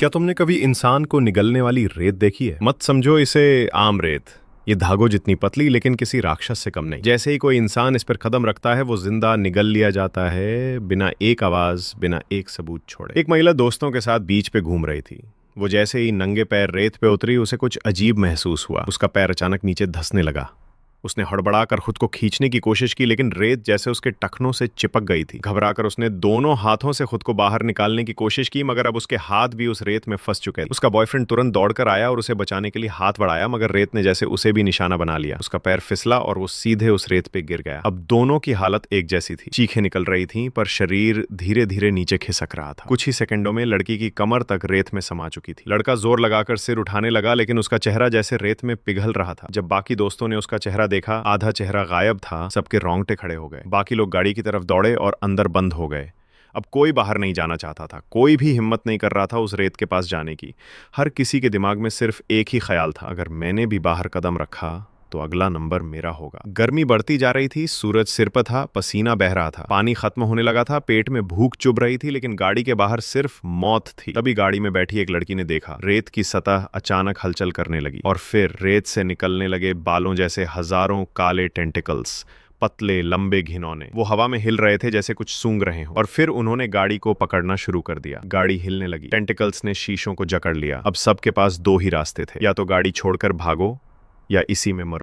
क्या तुमने कभी इंसान को निगलने वाली रेत देखी है? मत समझो इसे आम रेत। ये धागों जितनी पतली लेकिन किसी राक्षस से कम नहीं। जैसे ही कोई इंसान इस पर कदम रखता है वो जिंदा निगल लिया जाता है, बिना एक आवाज, बिना एक सबूत छोड़े। एक महिला दोस्तों के साथ बीच पे घूम रही थी। वो जैसे ही नंगे पैर रेत पे उतरी उसे कुछ अजीब महसूस हुआ। उसका पैर अचानक नीचे धंसने लगा। उसने हड़बड़ाकर खुद को खींचने की कोशिश की लेकिन रेत जैसे उसके टखनों से चिपक गई थी। घबराकर उसने दोनों हाथों से खुद को बाहर निकालने की कोशिश की मगर अब उसके हाथ भी उस रेत में फंस चुके थे। उसका बॉयफ्रेंड तुरंत दौड़कर आया और उसे बचाने के लिए हाथ बढ़ाया मगर रेत ने जैसे उसे भी निशाना बना लिया। उसका पैर फिसला और वो सीधे उस रेत पे गिर गया। अब दोनों की हालत एक जैसी थी। चीखें निकल रही थीं पर शरीर धीरे धीरे नीचे खिसक रहा था। कुछ ही सेकंडों में लड़की की कमर तक रेत में समा चुकी थी। लड़का जोर लगाकर सिर उठाने लगा लेकिन उसका चेहरा जैसे रेत में पिघल रहा था। जब बाकी दोस्तों ने उसका चेहरा देखा, आधा चेहरा गायब था। सबके रोंगटे खड़े हो गए। बाकी लोग गाड़ी की तरफ दौड़े और अंदर बंद हो गए। अब कोई बाहर नहीं जाना चाहता था। कोई भी हिम्मत नहीं कर रहा था उस रेत के पास जाने की। हर किसी के दिमाग में सिर्फ एक ही ख्याल था, अगर मैंने भी बाहर कदम रखा तो अगला नंबर मेरा होगा। गर्मी बढ़ती जा रही थी, सूरज सिर पर था, पसीना बह रहा था, पानी खत्म होने लगा था, पेट में भूख चुभ रही थी लेकिन गाड़ी के बाहर सिर्फ मौत थी। तभी गाड़ी में बैठी एक लड़की ने देखा रेत की सतह अचानक हलचल करने लगी और फिर रेत से निकलने लगे बालों जैसे हजारों काले टेंटिकल्स, पतले लंबे घिनौने। वो हवा में हिल रहे थे जैसे कुछ सूंघ रहे हो। और फिर उन्होंने गाड़ी को पकड़ना शुरू कर दिया। गाड़ी हिलने लगी। टेंटिकल्स ने शीशों को जकड़ लिया। अब सबके पास दो ही रास्ते थे, या तो गाड़ी छोड़कर भागो या इसी में मरो।